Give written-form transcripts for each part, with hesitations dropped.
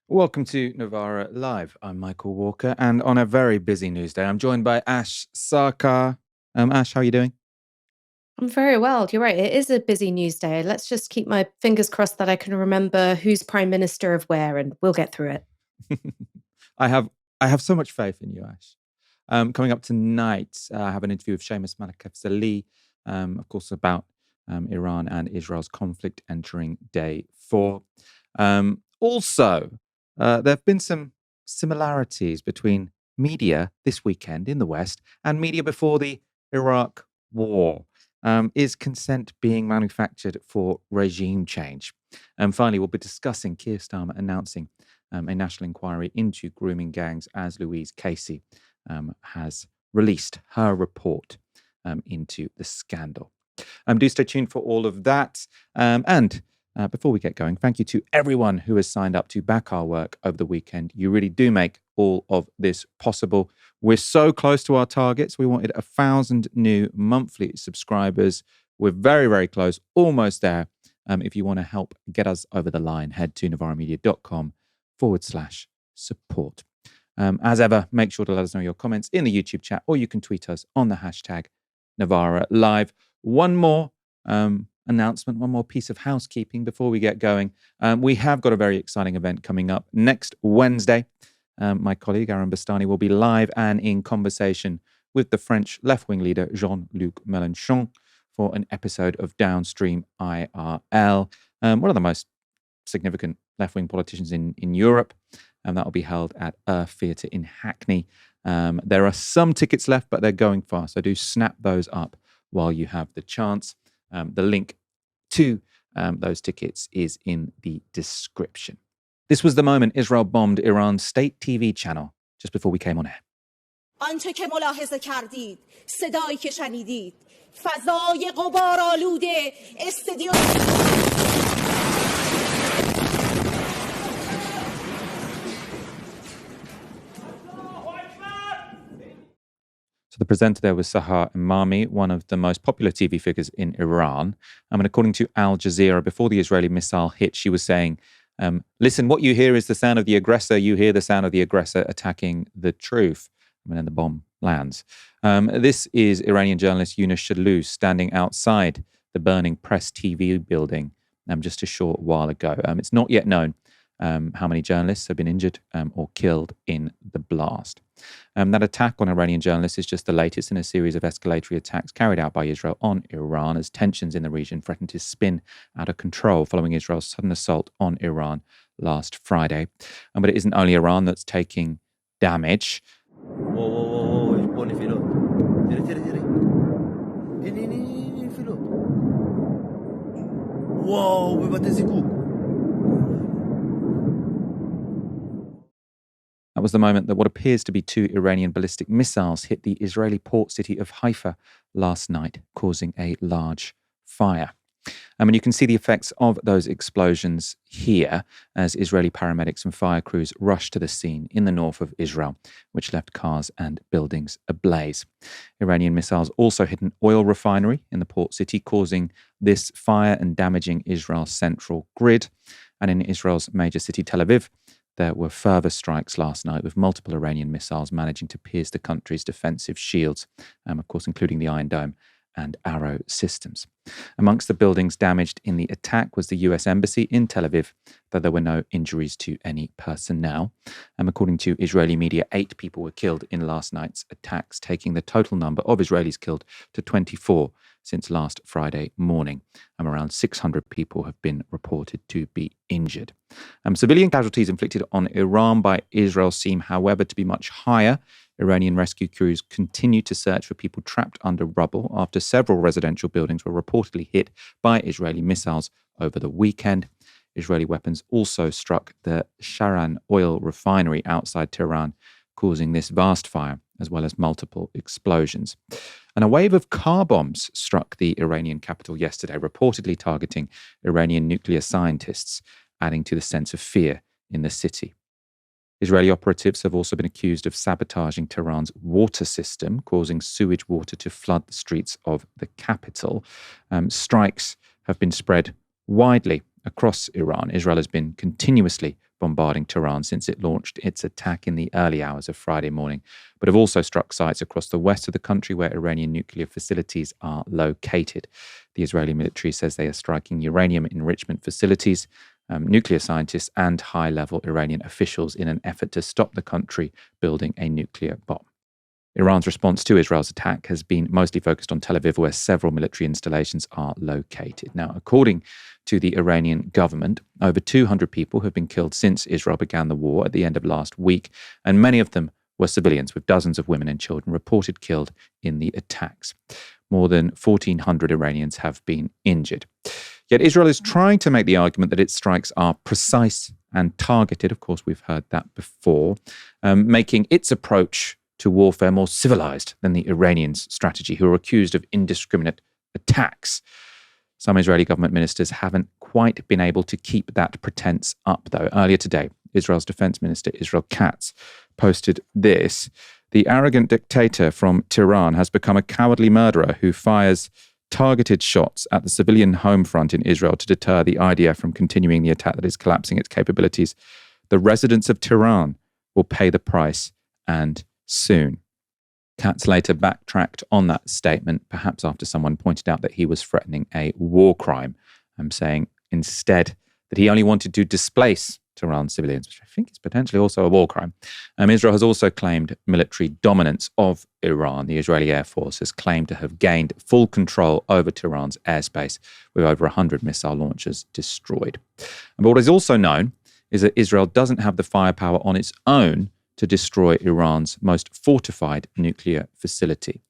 Welcome to Novara Live. I'm Michael Walker, and on a very busy news day, I'm joined by Ash Sarkar. Ash, how are you doing? I'm very well. You're right. It is a busy news day. Let's just keep my fingers crossed that I can remember who's prime minister of where, and we'll get through it. I have I have so much faith in you, Ash. Coming up tonight, I have an interview with Séamus Malekafzali, of course, about Iran and Israel's conflict entering day 4. Also, there have been some similarities between media this weekend in the West and media before the Iraq war. Is consent being manufactured for regime change? And finally, we'll be discussing Keir Starmer announcing a national inquiry into grooming gangs as Louise Casey has released her report into the scandal. Do stay tuned for all of that. And before we get going, thank you to everyone who has signed up to back our work over the weekend. You really do make all of this possible. We're so close to our targets. We wanted 1,000 new monthly subscribers. We're very, very close, almost there. If you want to help get us over the line, head to novaramedia.com/support. As ever, make sure to let us know your comments in the YouTube chat, or you can tweet us on the hashtag Novara Live. One more announcement, one more piece of housekeeping before we get going. We have got a very exciting event coming up next Wednesday. My colleague Aaron Bastani will be live and in conversation with the French left-wing leader Jean-Luc Mélenchon for an episode of Downstream IRL, one of the most significant left-wing politicians in Europe, and that will be held at Earth Theatre in Hackney. There are some tickets left, but they're going fast, so do snap those up while you have the chance. The link to those tickets is in the description. This was the moment Israel bombed Iran's state TV channel just before we came on air. آنچه که ملاحظه کردید، صدایی که شنیدید، فضای غبارآلوده استدیو. So the presenter there was Sahar Imami, one of the most popular TV figures in Iran. And according to Al Jazeera, before the Israeli missile hit, she was saying, listen, what you hear is the sound of the aggressor. You hear the sound of the aggressor attacking the truth. And then the bomb lands. This is Iranian journalist Yunus Shalou standing outside the burning Press TV building just a short while ago. It's not yet known how many journalists have been injured or killed in the blast. That attack on Iranian journalists is just the latest in a series of escalatory attacks carried out by Israel on Iran as tensions in the region threaten to spin out of control following Israel's sudden assault on Iran last Friday. But it isn't only Iran that's taking damage. That was the moment that what appears to be 2 Iranian ballistic missiles hit the Israeli port city of Haifa last night, causing a large fire. And you can see the effects of those explosions here as Israeli paramedics and fire crews rushed to the scene in the north of Israel, which left cars and buildings ablaze. Iranian missiles also hit an oil refinery in the port city, causing this fire and damaging Israel's central grid. And in Israel's major city, Tel Aviv, there were further strikes last night with multiple Iranian missiles managing to pierce the country's defensive shields, of course, including the Iron Dome and Arrow systems. Amongst the buildings damaged in the attack was the US Embassy in Tel Aviv, though there were no injuries to any personnel. According to Israeli media, 8 people were killed in last night's attacks, taking the total number of Israelis killed to 24 since last Friday morning. Around 600 people have been reported to be injured. Civilian casualties inflicted on Iran by Israel seem, however, to be much higher. Iranian rescue crews continue to search for people trapped under rubble after several residential buildings were reportedly hit by Israeli missiles over the weekend. Israeli weapons also struck the Sharan oil refinery outside Tehran, causing this vast fire, as well as multiple explosions. And a wave of car bombs struck the Iranian capital yesterday, reportedly targeting Iranian nuclear scientists, adding to the sense of fear in the city. Israeli operatives have also been accused of sabotaging Tehran's water system, causing sewage water to flood the streets of the capital. Strikes have been spread widely across Iran. Israel has been continuously bombarding Tehran since it launched its attack in the early hours of Friday morning, but have also struck sites across the west of the country where Iranian nuclear facilities are located. The Israeli military says they are striking uranium enrichment facilities, nuclear scientists and high-level Iranian officials in an effort to stop the country building a nuclear bomb. Iran's response to Israel's attack has been mostly focused on Tel Aviv, where several military installations are located. Now, according to the Iranian government, over 200 people have been killed since Israel began the war at the end of last week, and many of them were civilians, with dozens of women and children reported killed in the attacks. More than 1,400 Iranians have been injured. Yet Israel is trying to make the argument that its strikes are precise and targeted. Of course, we've heard that before, making its approach to warfare more civilized than the Iranians' strategy, who are accused of indiscriminate attacks. Some Israeli government ministers haven't quite been able to keep that pretense up, though. Earlier today, Israel's defense minister, Israel Katz, posted this: "The arrogant dictator from Tehran has become a cowardly murderer who fires targeted shots at the civilian home front in Israel to deter the IDF from continuing the attack that is collapsing its capabilities. The residents of Tehran will pay the price, and soon." Katz later backtracked on that statement, perhaps after someone pointed out that he was threatening a war crime, saying instead that he only wanted to displace Tehran civilians, which I think is potentially also a war crime. Israel has also claimed military dominance of Iran. The Israeli Air Force has claimed to have gained full control over Tehran's airspace, with over 100 missile launchers destroyed. But what is also known is that Israel doesn't have the firepower on its own to destroy Iran's most fortified nuclear facility.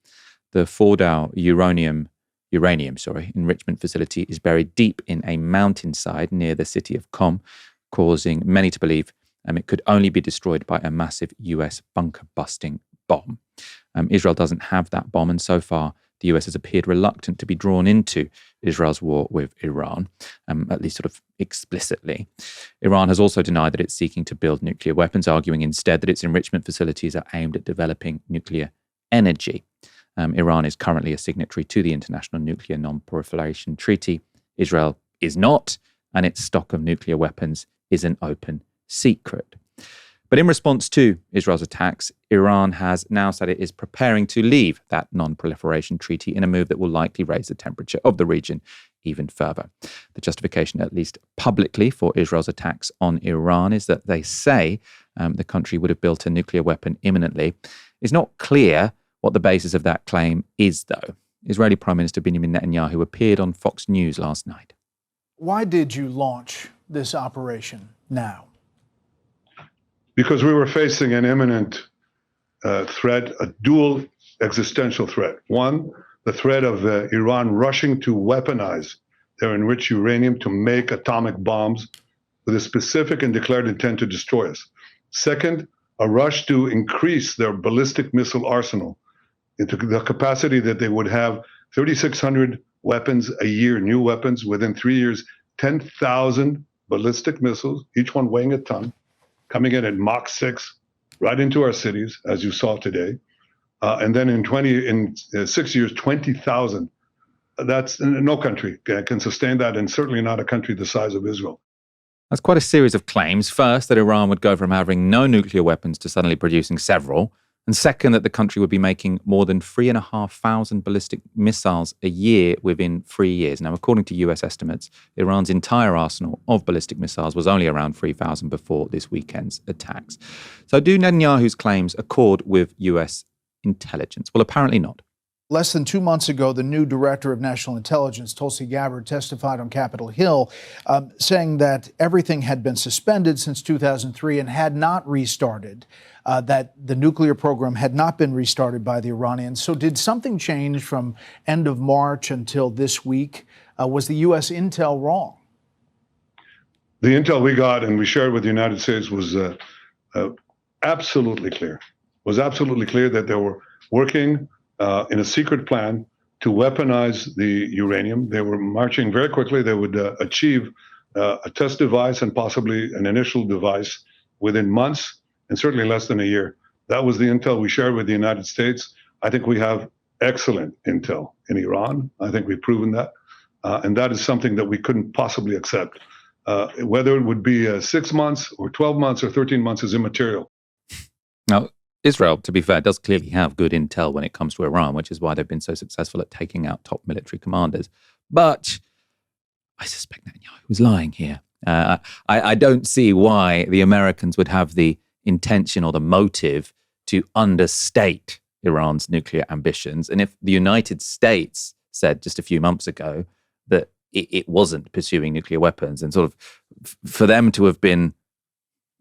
The Fordow uranium enrichment facility is buried deep in a mountainside near the city of Qom, causing many to believe it could only be destroyed by a massive US bunker-busting bomb. Israel doesn't have that bomb, and so far the US has appeared reluctant to be drawn into Israel's war with Iran, at least sort of explicitly. Iran has also denied that it's seeking to build nuclear weapons, arguing instead that its enrichment facilities are aimed at developing nuclear energy. Iran is currently a signatory to the International Nuclear Non-Proliferation Treaty. Israel is not, and its stock of nuclear weapons is an open secret. But in response to Israel's attacks, Iran has now said it is preparing to leave that non-proliferation treaty in a move that will likely raise the temperature of the region even further. The justification, at least publicly, for Israel's attacks on Iran is that they say the country would have built a nuclear weapon imminently. It's not clear what the basis of that claim is, though. Israeli Prime Minister Benjamin Netanyahu appeared on Fox News last night. Why did you launch this operation now? Because we were facing an imminent threat, a dual existential threat. One, the threat of Iran rushing to weaponize their enriched uranium to make atomic bombs with a specific and declared intent to destroy us. Second, a rush to increase their ballistic missile arsenal into the capacity that they would have 3,600 weapons a year, new weapons within 3 years, 10,000 ballistic missiles, each one weighing a ton, coming in at Mach 6, right into our cities, as you saw today. And then in 6 years, 20,000. That's no country can sustain that, and certainly not a country the size of Israel. That's quite a series of claims. First, that Iran would go from having no nuclear weapons to suddenly producing several. And second, that the country would be making more than 3,500 ballistic missiles a year within 3 years. Now, according to US estimates, Iran's entire arsenal of ballistic missiles was only around 3,000 before this weekend's attacks. So do Netanyahu's claims accord with US intelligence? Well, apparently not. Less than 2 months ago, the new director of national intelligence, Tulsi Gabbard, testified on Capitol Hill, saying that everything had been suspended since 2003 and had not restarted, that the nuclear program had not been restarted by the Iranians. So did something change from end of March until this week? Was the U.S. intel wrong? The intel we got and we shared with the United States was absolutely clear. Was absolutely clear that they were working in a secret plan to weaponize the uranium. They were marching very quickly. They would achieve a test device and possibly an initial device within months, and certainly less than a year. That was the intel we shared with the United States. I think we have excellent intel in Iran. I think we've proven that. And that is something that we couldn't possibly accept Whether it would be 6 months or 12 months or 13 months is immaterial. Now, Israel, to be fair, does clearly have good intel when it comes to Iran, which is why they've been so successful at taking out top military commanders. But I suspect Netanyahu was lying here. I don't see why the Americans would have the intention or the motive to understate Iran's nuclear ambitions. And if the United States said just a few months ago that it wasn't pursuing nuclear weapons, and sort of for them to have been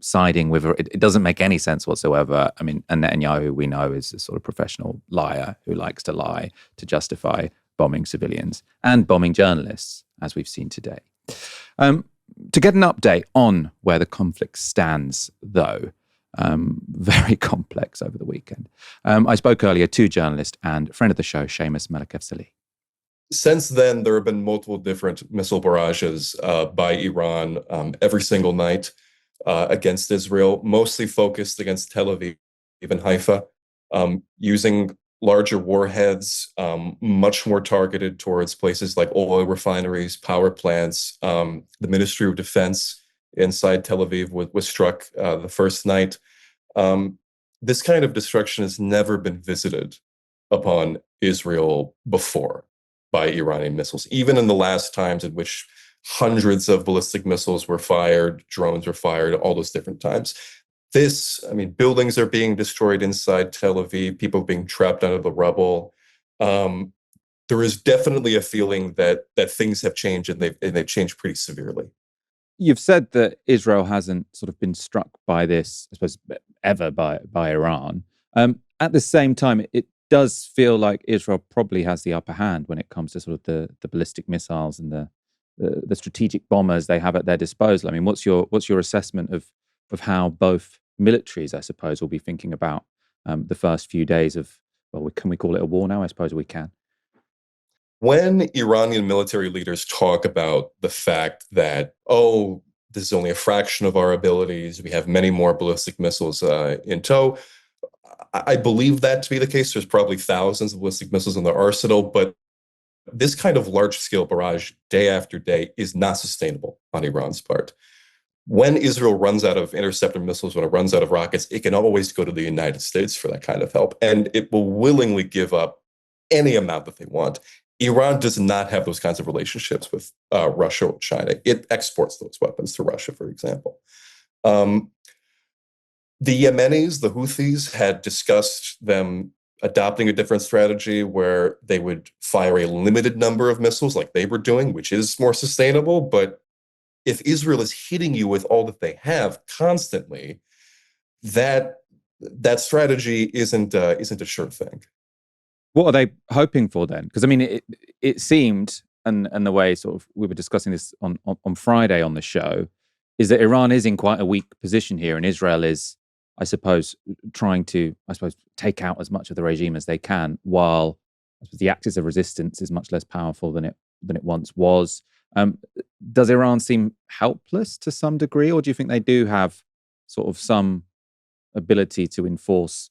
siding with her, it doesn't make any sense whatsoever. I mean, and Netanyahu, we know, is a sort of professional liar who likes to lie to justify bombing civilians and bombing journalists, as we've seen today. To get an update on where the conflict stands, though, very complex over the weekend, I spoke earlier to journalist and friend of the show, Séamus Malekafzali. Since then, there have been multiple different missile barrages by Iran every single night against Israel, mostly focused against Tel Aviv, even Haifa, using larger warheads, much more targeted towards places like oil refineries, power plants. The Ministry of Defense inside Tel Aviv was struck the first night. This kind of destruction has never been visited upon Israel before by Iranian missiles, even in the last times in which hundreds of ballistic missiles were fired, drones were fired, all those different times. Buildings are being destroyed inside Tel Aviv, people being trapped under the rubble. There is definitely a feeling that things have changed, and they've changed pretty severely. You've said that Israel hasn't sort of been struck by this, I suppose, ever by Iran. At the same time, it does feel like Israel probably has the upper hand when it comes to sort of the ballistic missiles and the strategic bombers they have at their disposal. I mean, what's your assessment of how both militaries, I suppose, will be thinking about the first few days of, well, can we call it a war now? I suppose we can. When Iranian military leaders talk about the fact that, this is only a fraction of our abilities, we have many more ballistic missiles in tow, I believe that to be the case. There's probably thousands of ballistic missiles in their arsenal, but this kind of large-scale barrage day after day is not sustainable on Iran's part. When Israel runs out of interceptor missiles, when it runs out of rockets, it can always go to the United States for that kind of help, and it will willingly give up any amount that they want. Iran does not have those kinds of relationships with Russia or China. It exports those weapons to Russia, for example. The Yemenis, the Houthis, had discussed them adopting a different strategy where they would fire a limited number of missiles like they were doing, which is more sustainable. But if Israel is hitting you with all that they have constantly, that strategy isn't a sure thing. What are they hoping for then? Because I mean, it seemed, and the way sort of we were discussing this on Friday on the show, is that Iran is in quite a weak position here, and Israel is, I suppose, trying to, take out as much of the regime as they can, while the axis of resistance is much less powerful than it once was. Does Iran seem helpless to some degree, or do you think they do have sort of some ability to enforce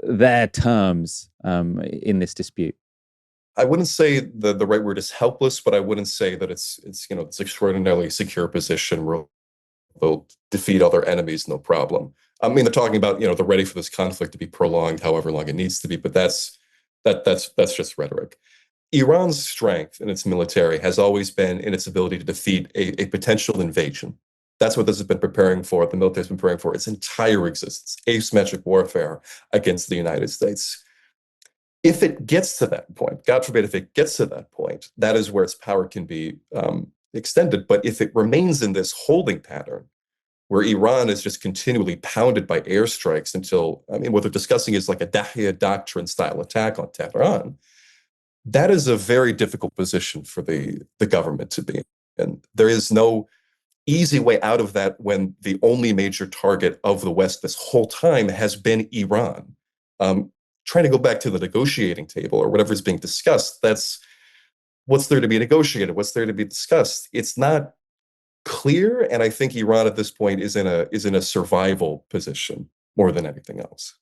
their terms in this dispute? I wouldn't say the right word is helpless, but I wouldn't say that it's extraordinarily secure position where they'll defeat other enemies, no problem. I mean, they're talking about, they're ready for this conflict to be prolonged however long it needs to be, but that's just rhetoric. Iran's strength in its military has always been in its ability to defeat a potential invasion. That's what this has been preparing for. The military has been preparing for its entire existence, asymmetric warfare against the United States. If it gets to that point, God forbid, if it gets to that point, that is where its power can be extended. But if it remains in this holding pattern, where Iran is just continually pounded by airstrikes until, what they're discussing is like a Dahiya doctrine style attack on Tehran, that is a very difficult position for the government to be in. There is no easy way out of that when the only major target of the West this whole time has been Iran. Trying to go back to the negotiating table or whatever is being discussed, that's what's there to be negotiated, what's there to be discussed. It's not clear, and I think Iran at this point is in a survival position more than anything else.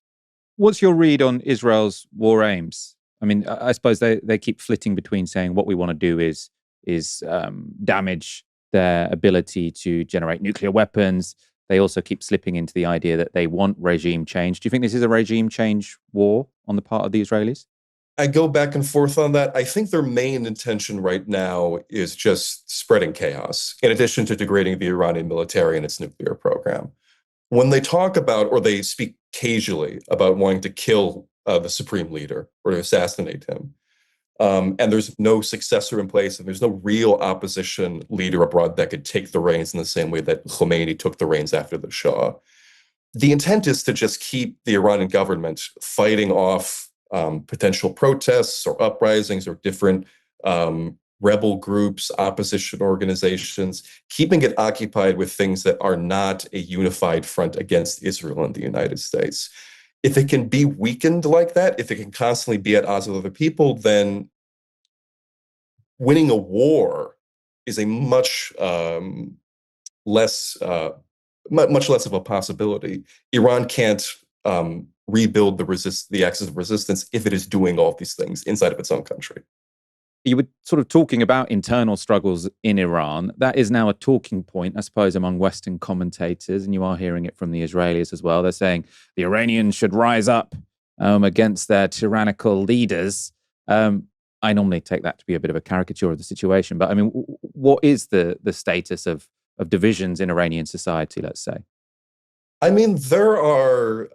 What's your read on Israel's war aims? I mean, I suppose they keep flitting between saying what we want to do is damage their ability to generate nuclear weapons. They also keep slipping into the idea that they want regime change. Do you think this is a regime change war on the part of the Israelis? I go back and forth on that. I think their main intention right now is just spreading chaos, in addition to degrading the Iranian military and its nuclear program. When they talk about, or they speak casually about wanting to kill the supreme leader or to assassinate him, and there's no successor in place, and there's no real opposition leader abroad that could take the reins in the same way that Khomeini took the reins after the Shah. The intent is to just keep the Iranian government fighting off potential protests or uprisings or different rebel groups, opposition organizations, keeping it occupied with things that are not a unified front against Israel and the United States. If it can be weakened like that, if it can constantly be at odds with other people, then winning a war is a much less of a possibility. Iran can't rebuild the axis of resistance if it is doing all of these things inside of its own country. You were sort of talking about internal struggles in Iran. That is now a talking point, I suppose, among Western commentators, and you are hearing it from the Israelis as well. They're saying the Iranians should rise up against their tyrannical leaders. I normally take that to be a bit of a caricature of the situation, but I mean, what is the status of divisions in Iranian society, let's say? I mean, there are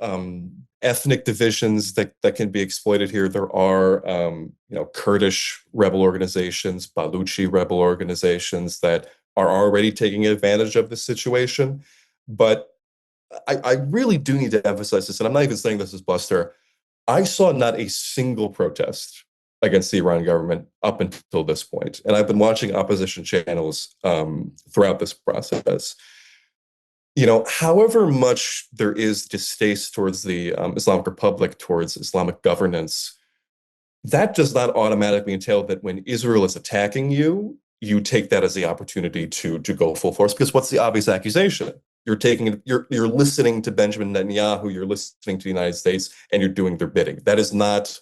ethnic divisions that can be exploited here. There are, Kurdish rebel organizations, Baluchi rebel organizations that are already taking advantage of the situation. But I really do need to emphasize this, and I'm not even saying this as bluster. I saw not a single protest against the Iran government up until this point. And I've been watching opposition channels throughout this process. However much there is distaste towards the Islamic Republic, towards Islamic governance, that does not automatically entail that when Israel is attacking you, you take that as the opportunity to go full force. Because what's the obvious accusation? You're listening to Benjamin Netanyahu, you're listening to the United States, and you're doing their bidding. That is not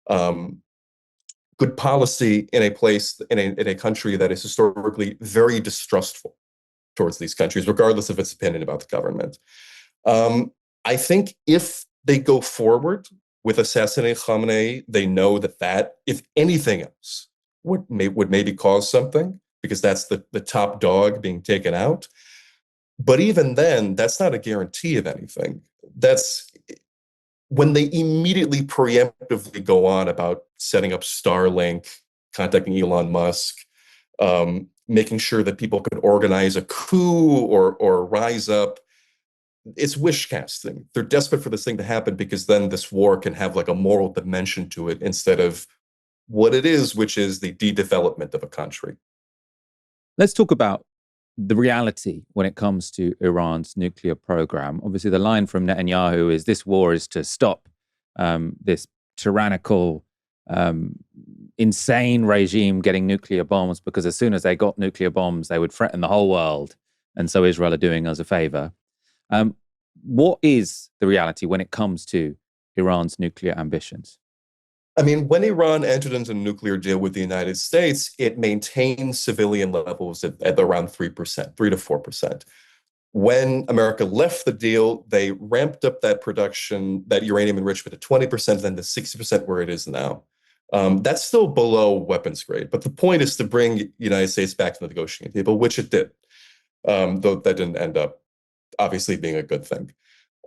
good policy in a country that is historically very distrustful towards these countries, regardless of its opinion about the government. I think if they go forward with assassinating Khamenei, they know that if anything else, would maybe cause something, because that's the top dog being taken out. But even then, that's not a guarantee of anything. That's when they immediately preemptively go on about setting up Starlink, contacting Elon Musk, making sure that people could organize a coup or rise up. It's wish casting. They're desperate for this thing to happen because then this war can have like a moral dimension to it instead of what it is, which is the de-development of a country. Let's talk about the reality when it comes to Iran's nuclear program. Obviously, the line from Netanyahu is this war is to stop this tyrannical, insane regime getting nuclear bombs, because as soon as they got nuclear bombs, they would threaten the whole world. And so Israel are doing us a favor. What is the reality when it comes to Iran's nuclear ambitions? I mean, when Iran entered into a nuclear deal with the United States, it maintained civilian levels at around 3%, 3 to 4%. When America left the deal, they ramped up that production, that uranium enrichment to 20%, then to 60% where it is now. That's still below weapons grade. But the point is to bring the United States back to the negotiating table, which it did, though that didn't end up obviously being a good thing.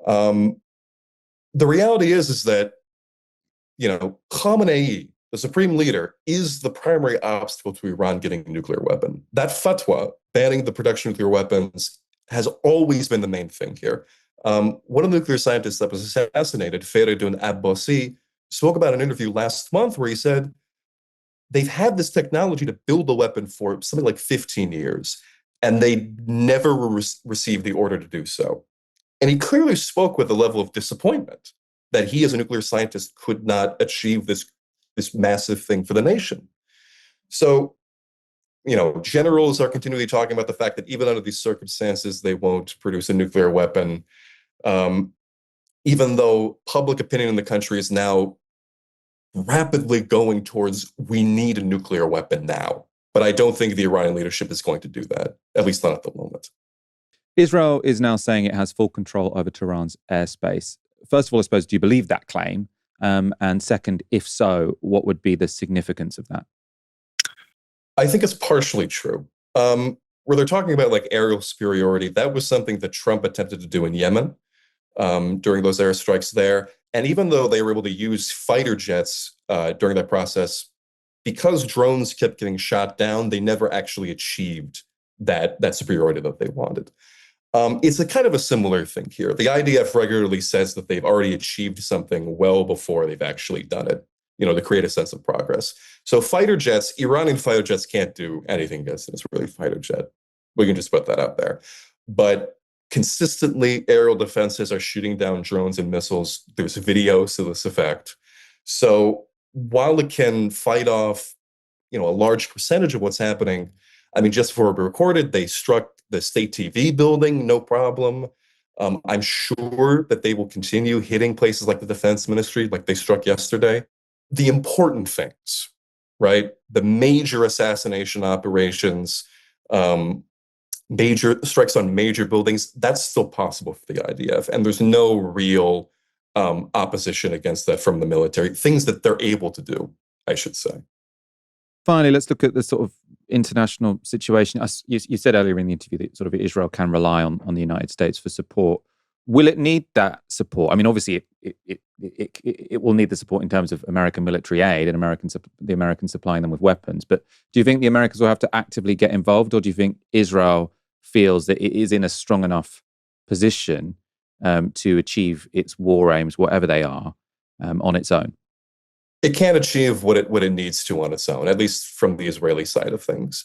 The reality is that, Khamenei, the supreme leader, is the primary obstacle to Iran getting a nuclear weapon. That fatwa banning the production of nuclear weapons has always been the main thing here. One of the nuclear scientists that was assassinated, Feridun Abbasi, spoke about an interview last month where he said they've had this technology to build a weapon for something like 15 years, and they never received the order to do so. And he clearly spoke with a level of disappointment that he, as a nuclear scientist, could not achieve this massive thing for the nation. So, generals are continually talking about the fact that even under these circumstances, they won't produce a nuclear weapon, even though public opinion in the country is now rapidly going towards, we need a nuclear weapon now. But I don't think the Iranian leadership is going to do that, at least not at the moment. Israel is now saying it has full control over Tehran's airspace. First of all, I suppose, do you believe that claim? And second, if so, what would be the significance of that? I think it's partially true. Where they're talking about like aerial superiority, that was something that Trump attempted to do in Yemen during those airstrikes there. And even though they were able to use fighter jets during that process, because drones kept getting shot down, they never actually achieved that superiority that they wanted. It's a kind of a similar thing here. The IDF regularly says that they've already achieved something well before they've actually done it, to create a sense of progress. So fighter jets, Iranian fighter jets can't do anything against an Israeli fighter jet. We can just put that out there. But consistently, aerial defenses are shooting down drones and missiles. There's videos to this effect. So while it can fight off, a large percentage of what's happening, just before we recorded, they struck the state TV building, no problem. I'm sure that they will continue hitting places like the defense ministry, like they struck yesterday. The important things, right? The major assassination operations, major strikes on major buildings, that's still possible for the IDF. And there's no real opposition against that from the military, things that they're able to do, I should say. Finally, let's look at the sort of international situation. You said earlier in the interview that sort of Israel can rely on the United States for support. Will it need that support? Obviously, it will need the support in terms of American military aid and the Americans supplying them with weapons. But do you think the Americans will have to actively get involved, or do you think Israel feels that it is in a strong enough position to achieve its war aims, whatever they are, on its own? It can't achieve what it needs to on its own, at least from the Israeli side of things.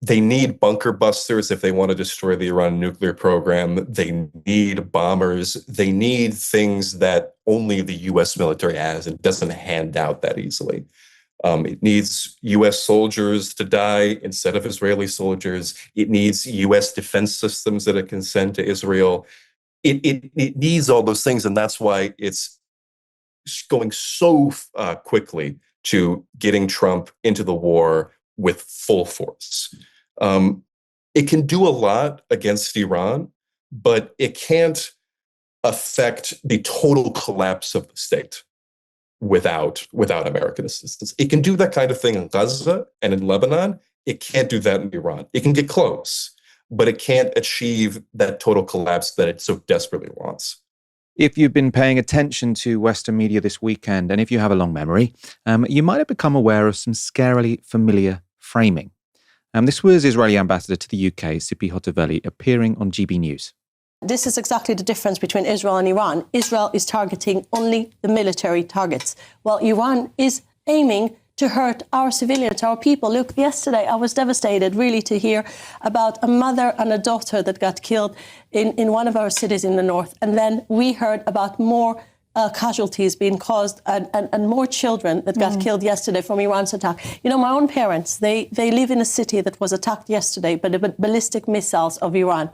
They need bunker busters if they want to destroy the Iran nuclear program. They need bombers. They need things that only the U.S. military has and doesn't hand out that easily. It needs U.S. soldiers to die instead of Israeli soldiers. It needs U.S. defense systems that it can send to Israel. It needs all those things, and that's why it's going so quickly to getting Trump into the war with full force. It can do a lot against Iran, but it can't affect the total collapse of the state without American assistance. It can do that kind of thing in Gaza and in Lebanon. It can't do that in Iran. It can get close, but it can't achieve that total collapse that it so desperately wants. If you've been paying attention to Western media this weekend, and if you have a long memory, you might have become aware of some scarily familiar framing. This was Israeli ambassador to the UK, Tzippi appearing on GB News. This is exactly the difference between Israel and Iran. Israel is targeting only the military targets, while Iran is aiming to hurt our civilians, our people. Look, yesterday I was devastated really to hear about a mother and a daughter that got killed in one of our cities in the north. And then we heard about more casualties being caused and more children that got killed yesterday from Iran's attack. My own parents, they live in a city that was attacked yesterday by the ballistic missiles of Iran.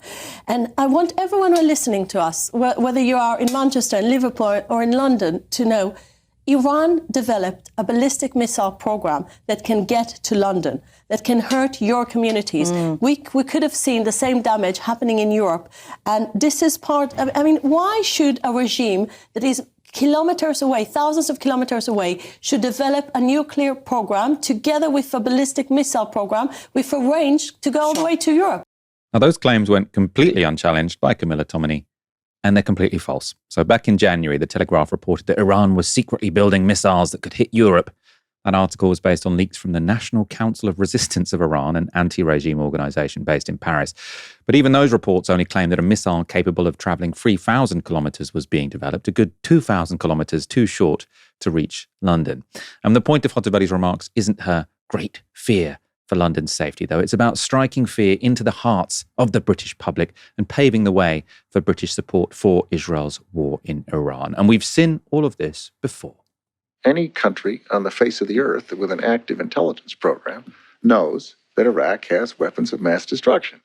And I want everyone who are listening to us, whether you are in Manchester, in Liverpool or in London, to know Iran developed a ballistic missile program that can get to London, that can hurt your communities. We could have seen the same damage happening in Europe. And this is part of, why should a regime that is kilometers away, thousands of kilometers away, should develop a nuclear program together with a ballistic missile program with a range to go all the way to Europe? Now, those claims went completely unchallenged by Camilla Tominey. And they're completely false. So back in January, The Telegraph reported that Iran was secretly building missiles that could hit Europe. That article was based on leaks from the National Council of Resistance of Iran, an anti-regime organization based in Paris. But even those reports only claim that a missile capable of traveling 3,000 kilometers was being developed, a good 2,000 kilometers too short to reach London. And the point of Hoteveli's remarks isn't her great fear for London's safety, though. It's about striking fear into the hearts of the British public and paving the way for British support for Israel's war in Iran. And we've seen all of this before. Any country on the face of the earth with an active intelligence program knows that Iraq has weapons of mass destruction,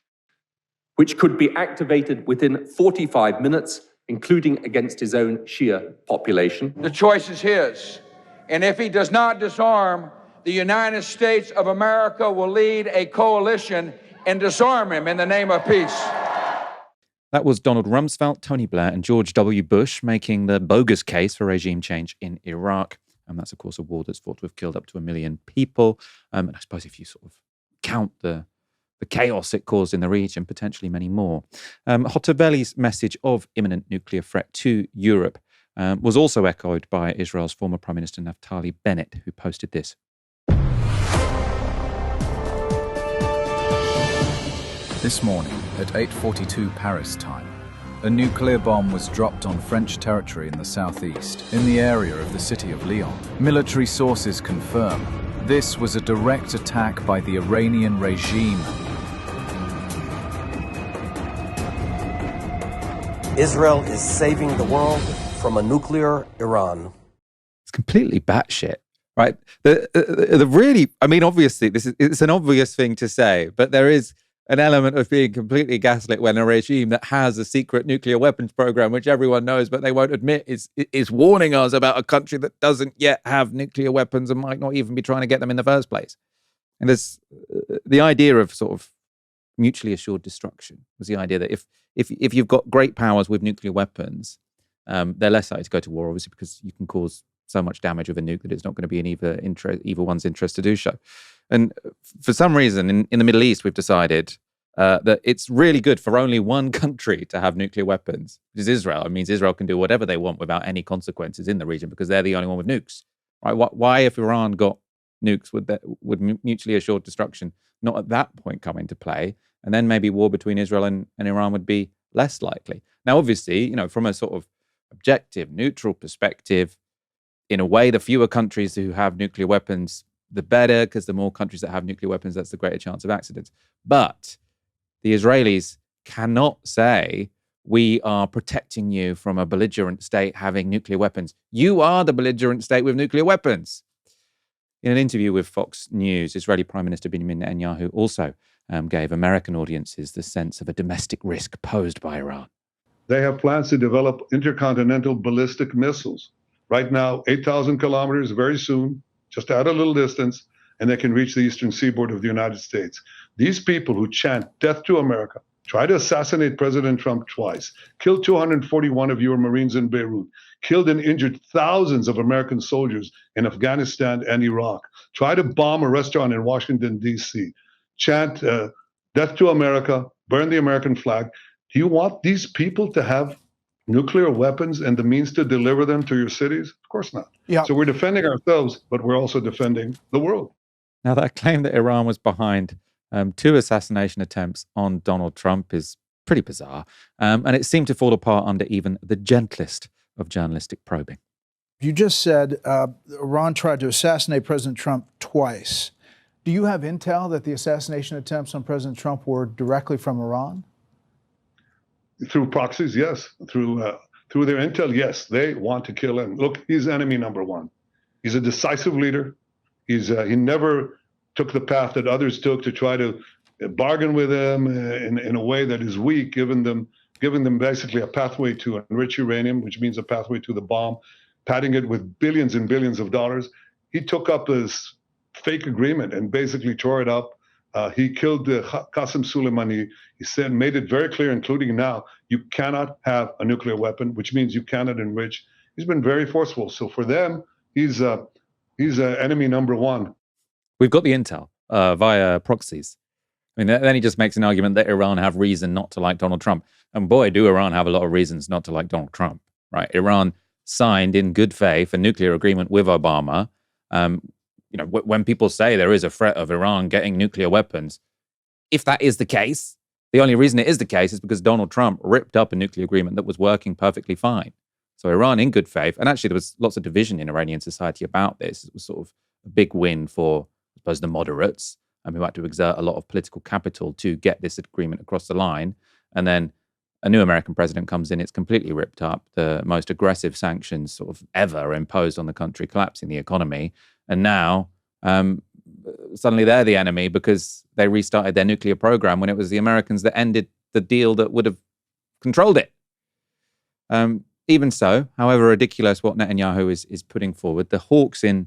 which could be activated within 45 minutes, including against his own Shia population. The choice is his. And if he does not disarm, the United States of America will lead a coalition and disarm him in the name of peace. That was Donald Rumsfeld, Tony Blair, and George W. Bush making the bogus case for regime change in Iraq. And that's, of course, a war that's thought to have killed up to 1 million people. And I suppose if you sort of count the chaos it caused in the region, potentially many more. Hoteveli's message of imminent nuclear threat to Europe was also echoed by Israel's former Prime Minister Naftali Bennett, who posted this. This morning at 8:42 Paris time, a nuclear bomb was dropped on French territory in the southeast, in the area of the city of Lyon. Military sources confirm this was a direct attack by the Iranian regime. Israel is saving the world from a nuclear Iran. It's completely batshit, right? The really, I mean, obviously, it's an obvious thing to say, but there is an element of being completely gaslit when a regime that has a secret nuclear weapons program, which everyone knows but they won't admit, is warning us about a country that doesn't yet have nuclear weapons and might not even be trying to get them in the first place. And there's the idea of sort of mutually assured destruction was the idea that if you've got great powers with nuclear weapons, they're less likely to go to war, obviously, because you can cause so much damage with a nuke that it's not going to be in either one's interest to do so. And for some reason, in the Middle East, we've decided that it's really good for only one country to have nuclear weapons, which is Israel. It means Israel can do whatever they want without any consequences in the region because they're the only one with nukes. Right? Why, if Iran got nukes, would mutually assured destruction not at that point come into play? And then maybe war between Israel and Iran would be less likely. Now, obviously, from a sort of objective, neutral perspective, in a way, the fewer countries who have nuclear weapons, the better, because the more countries that have nuclear weapons, that's the greater chance of accidents. But the Israelis cannot say, we are protecting you from a belligerent state having nuclear weapons. You are the belligerent state with nuclear weapons. In an interview with Fox News, Israeli Prime Minister Benjamin Netanyahu also gave American audiences the sense of a domestic risk posed by Iran. They have plans to develop intercontinental ballistic missiles. Right now, 8,000 kilometers, very soon, just out a little distance, and they can reach the eastern seaboard of the United States. These people who chant death to America, try to assassinate President Trump twice, killed 241 of your Marines in Beirut, killed and injured thousands of American soldiers in Afghanistan and Iraq, try to bomb a restaurant in Washington, D.C., chant death to America, burn the American flag. Do you want these people to have nuclear weapons and the means to deliver them to your cities? Of course not. Yeah. So we're defending ourselves, but we're also defending the world. Now, that claim that Iran was behind 2 assassination attempts on Donald Trump is pretty bizarre, and it seemed to fall apart under even the gentlest of journalistic probing. You just said Iran tried to assassinate President Trump twice. Do you have intel that the assassination attempts on President Trump were directly from Iran? Through proxies, yes. Through their intel, yes. They want to kill him. Look, he's enemy number one. He's a decisive leader. He never took the path that others took to try to bargain with him in a way that is weak, giving them basically a pathway to enrich uranium, which means a pathway to the bomb, padding it with billions and billions of dollars. He took up this fake agreement and basically tore it up. He killed Qasem Soleimani. He made it very clear, including now, you cannot have a nuclear weapon, which means you cannot enrich. He's been very forceful. So for them, he's enemy number one. We've got the intel via proxies. I mean, then he just makes an argument that Iran have reason not to like Donald Trump. And boy, do Iran have a lot of reasons not to like Donald Trump, right? Iran signed in good faith a nuclear agreement with Obama. When people say there is a threat of Iran getting nuclear weapons, if that is the case, the only reason it is the case is because Donald Trump ripped up a nuclear agreement that was working perfectly fine. So Iran, in good faith, and actually there was lots of division in Iranian society about this. It was sort of a big win for, I suppose, the moderates, who had to exert a lot of political capital to get this agreement across the line. And then a new American president comes in, it's completely ripped up. The most aggressive sanctions sort of ever imposed on the country, collapsing the economy. And now, suddenly they're the enemy because they restarted their nuclear program when it was the Americans that ended the deal that would have controlled it. Even so, however ridiculous what Netanyahu is putting forward, the hawks in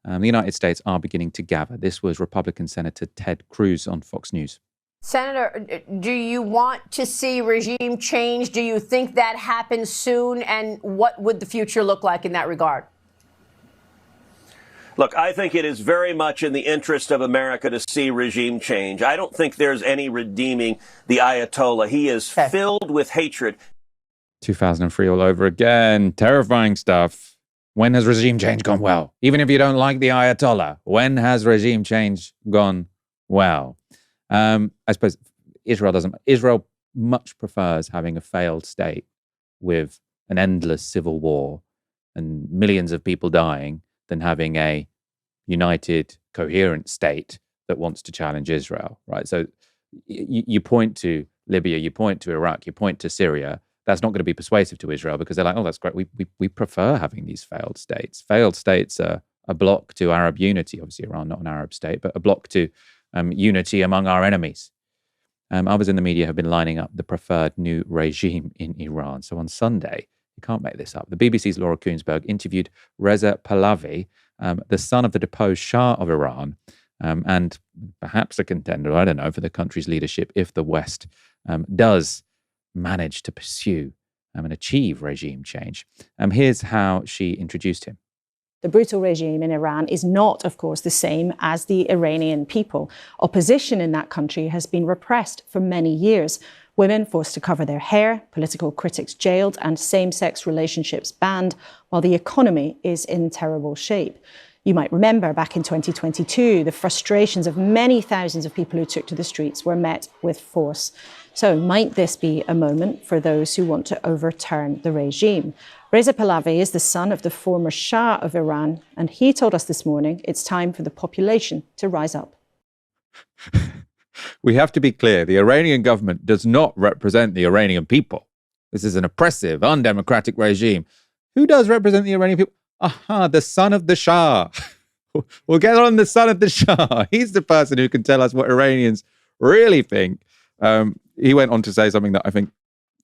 The United States are beginning to gather. This was Republican Senator Ted Cruz on Fox News. Senator, do you want to see regime change? Do you think that happens soon? And what would the future look like in that regard? Look, I think it is very much in the interest of America to see regime change. I don't think there's any redeeming the Ayatollah. He is filled with hatred. 2003 all over again. Terrifying stuff. When has regime change gone well? Even if you don't like the Ayatollah, when has regime change gone well? I suppose Israel much prefers having a failed state with an endless civil war and millions of people dying than having a united, coherent state that wants to challenge Israel, right? So you point to Libya, you point to Iraq, you point to Syria. That's not going to be persuasive to Israel because they're like, oh, that's great. We prefer having these failed states. Failed states are a block to Arab unity. Obviously, Iran not an Arab state, but a block to unity among our enemies. Others in the media have been lining up the preferred new regime in Iran. So on Sunday, you can't make this up, the BBC's Laura Koonsberg interviewed Reza Pahlavi, the son of the deposed Shah of Iran, and perhaps a contender, I don't know, for the country's leadership if the West does manage to pursue and achieve regime change. Here's how she introduced him. The brutal regime in Iran is not, of course, the same as the Iranian people. Opposition in that country has been repressed for many years. Women forced to cover their hair, political critics jailed, and same-sex relationships banned, while the economy is in terrible shape. You might remember back in 2022, the frustrations of many thousands of people who took to the streets were met with force. So might this be a moment for those who want to overturn the regime? Reza Pahlavi is the son of the former Shah of Iran, and he told us this morning it's time for the population to rise up. We have to be clear, the Iranian government does not represent the Iranian people. This is an oppressive, undemocratic regime. Who does represent the Iranian people? Aha, the son of the Shah. We'll get on the son of the Shah. He's the person who can tell us what Iranians really think. He went on to say something that I think,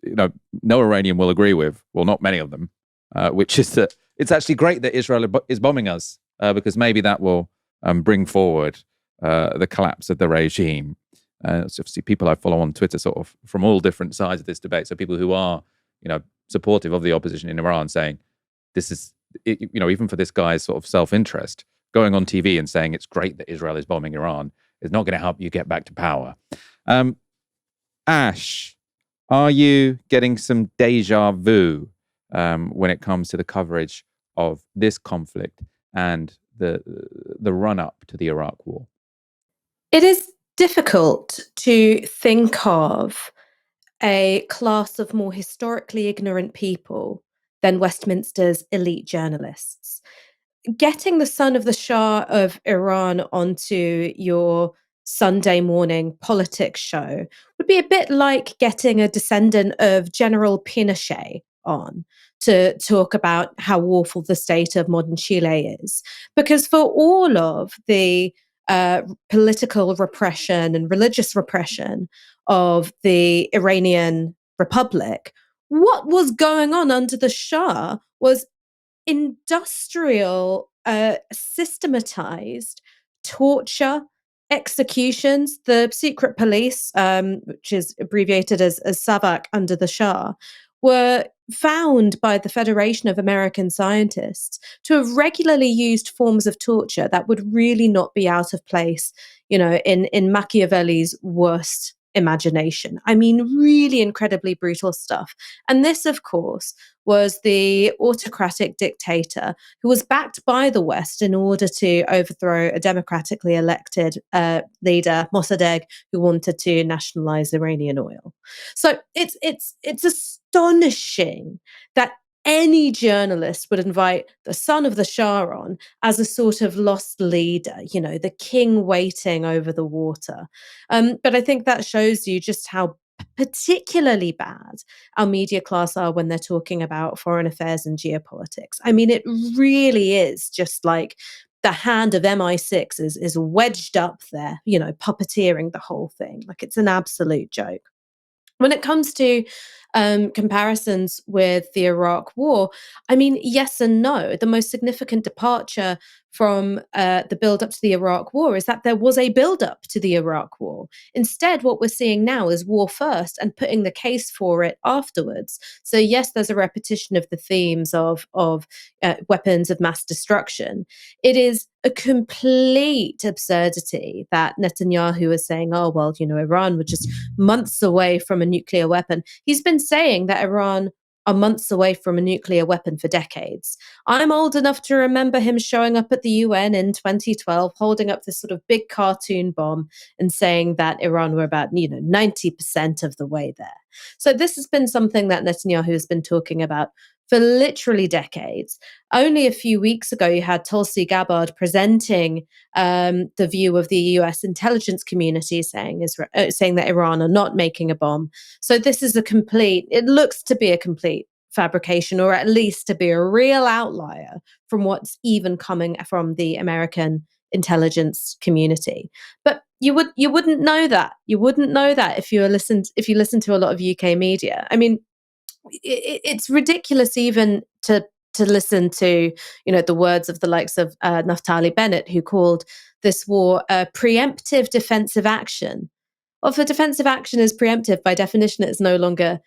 no Iranian will agree with. Well, not many of them, which is that it's actually great that Israel is bombing us because maybe that will bring forward the collapse of the regime. So obviously people I follow on Twitter sort of from all different sides of this debate. So people who are, supportive of the opposition in Iran saying this is, even for this guy's sort of self-interest, going on TV and saying it's great that Israel is bombing Iran is not going to help you get back to power. Ash, are you getting some deja vu when it comes to the coverage of this conflict and the run-up to the Iraq war? It is difficult to think of a class of more historically ignorant people than Westminster's elite journalists. Getting the son of the Shah of Iran onto your Sunday morning politics show would be a bit like getting a descendant of General Pinochet on to talk about how awful the state of modern Chile is. Because for all of the political repression and religious repression of the Iranian Republic, what was going on under the Shah was industrial, systematized torture, executions. The secret police, which is abbreviated as SAVAK under the Shah, were found by the Federation of American Scientists to have regularly used forms of torture that would really not be out of place, in Machiavelli's worst imagination. I mean, really incredibly brutal stuff. And this, of course, was the autocratic dictator who was backed by the West in order to overthrow a democratically elected leader, Mossadegh, who wanted to nationalize Iranian oil. So it's astonishing that any journalist would invite the son of the Shah on as a sort of lost leader, the king waiting over the water. But I think that shows you just how particularly bad our media class are when they're talking about foreign affairs and geopolitics. I mean, it really is just like the hand of MI6 is wedged up there, puppeteering the whole thing. Like it's an absolute joke. When it comes to comparisons with the Iraq War. I mean, yes and no. The most significant departure from the build up to the Iraq War is that there was a build up to the Iraq War. Instead, what we're seeing now is war first and putting the case for it afterwards. So yes, there's a repetition of the themes of weapons of mass destruction. It is a complete absurdity that Netanyahu is saying, oh, well, Iran were just months away from a nuclear weapon. He's been saying that Iran are months away from a nuclear weapon for decades. I'm old enough to remember him showing up at the UN in 2012, holding up this sort of big cartoon bomb and saying that Iran were about, 90% of the way there. So this has been something that Netanyahu has been talking about for literally decades. Only a few weeks ago, you had Tulsi Gabbard presenting the view of the US intelligence community saying that Iran are not making a bomb. So this is it looks to be a complete fabrication, or at least to be a real outlier from what's even coming from the American intelligence community. But you wouldn't know that. You wouldn't know that if you listen to a lot of UK media. I mean, it's ridiculous even to listen to the words of the likes of Naftali Bennett, who called this war a preemptive defensive action. Well, if a defensive action is preemptive, by definition, it's no longer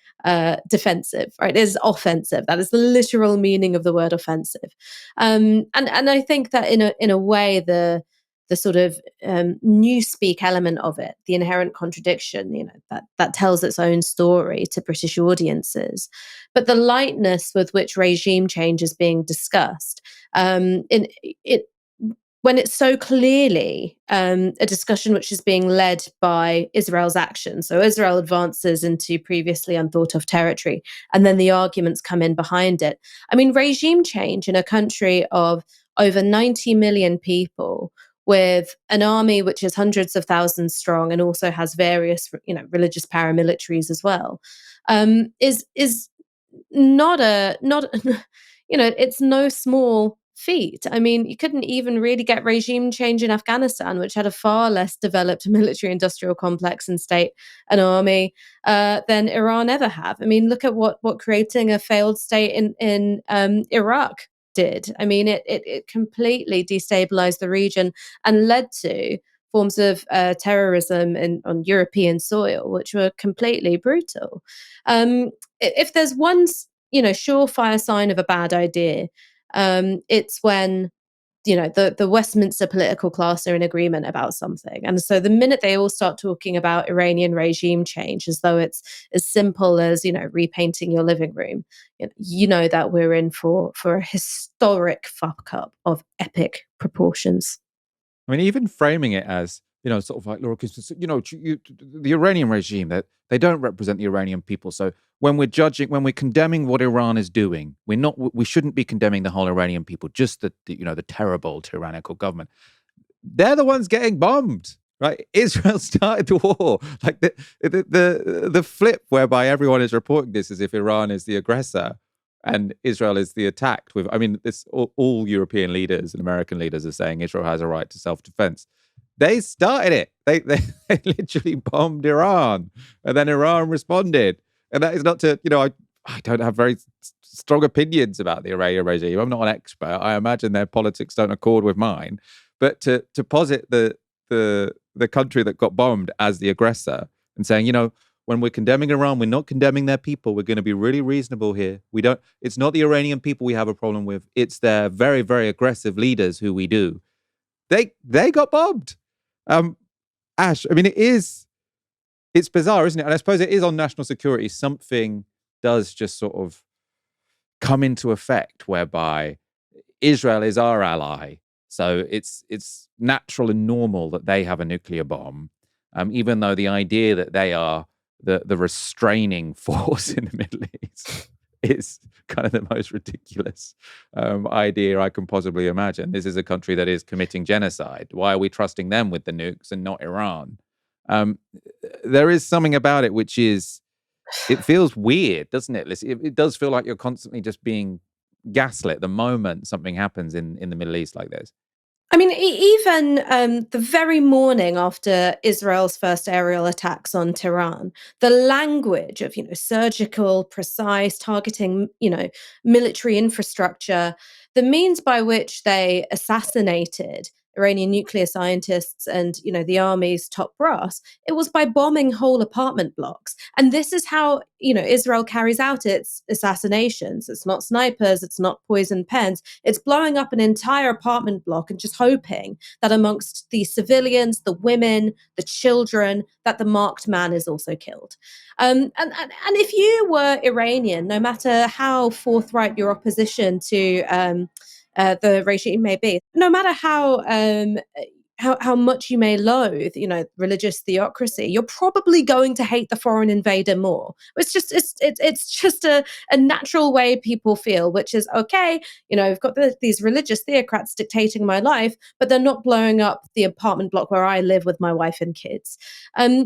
defensive, right? It is offensive. That is the literal meaning of the word offensive. And I think that in a way, the sort of newspeak element of it, the inherent contradiction, that tells its own story to British audiences. But the lightness with which regime change is being discussed, when it's so clearly a discussion which is being led by Israel's actions. So Israel advances into previously unthought of territory, and then the arguments come in behind it. I mean, regime change in a country of over 90 million people, with an army which is hundreds of thousands strong and also has various, religious paramilitaries as well, is not it's no small feat. I mean, you couldn't even really get regime change in Afghanistan, which had a far less developed military-industrial complex and state and army than Iran ever have. I mean, look at what creating a failed state in Iraq did. I mean, it completely destabilized the region and led to forms of terrorism on European soil, which were completely brutal. If there's one, surefire sign of a bad idea, it's when the Westminster political class are in agreement about something. And so the minute they all start talking about Iranian regime change as though it's as simple as, repainting your living room, that we're in for a historic fuck up of epic proportions. I mean, even framing it as, sort of like Laura Christensen, the Iranian regime, that they don't represent the Iranian people. So when we're condemning what Iran is doing, we shouldn't be condemning the whole Iranian people, just the terrible tyrannical government. They're the ones getting bombed, right? Israel started the war. Like the flip whereby everyone is reporting this as if Iran is the aggressor and Israel is the attacked. All European leaders and American leaders are saying Israel has a right to self-defense. They started it. They literally bombed Iran, and then Iran responded. And that is not to, I don't have very strong opinions about the Iranian regime. I'm not an expert. I imagine their politics don't accord with mine. But to posit the country that got bombed as the aggressor and saying, when we're condemning Iran, we're not condemning their people. We're going to be really reasonable here. It's not the Iranian people we have a problem with. It's their very, very aggressive leaders who we do. They got bombed. Ash, I mean, it's bizarre, isn't it? And I suppose it is on national security. Something does just sort of come into effect whereby Israel is our ally. So it's natural and normal that they have a nuclear bomb, even though the idea that they are the restraining force in the Middle East is kind of the most ridiculous idea I can possibly imagine. This is a country that is committing genocide. Why are we trusting them with the nukes and not Iran? There is something about it which it feels weird, doesn't it? It does feel like you're constantly just being gaslit the moment something happens in the Middle East like this. I mean, even the very morning after Israel's first aerial attacks on Tehran, the language of, surgical, precise targeting, military infrastructure, the means by which they assassinated Iranian nuclear scientists and, the army's top brass, it was by bombing whole apartment blocks. And this is how, Israel carries out its assassinations. It's not snipers, it's not poison pens. It's blowing up an entire apartment block and just hoping that amongst the civilians, the women, the children, that the marked man is also killed. And if you were Iranian, no matter how forthright your opposition to the regime may be, no matter how much you may loathe, religious theocracy, you're probably going to hate the foreign invader more. It's just a natural way people feel, which is okay. I've got these religious theocrats dictating my life, but they're not blowing up the apartment block where I live with my wife and kids.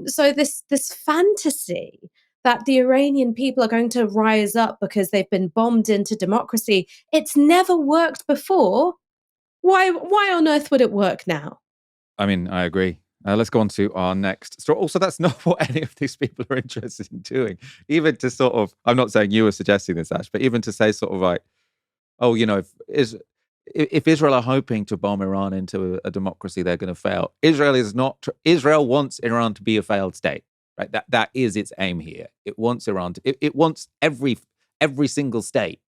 So this fantasy that the Iranian people are going to rise up because they've been bombed into democracy, it's never worked before. Why on earth would it work now? I mean, I agree. Let's go on to our next story. Also, that's not what any of these people are interested in doing. Even to sort of, I'm not saying you were suggesting this, Ash, but even to say sort of like, oh, if Israel are hoping to bomb Iran into a democracy, they're going to fail. Israel wants Iran to be a failed state, right? That is its aim here. It wants Iran to, it wants every single state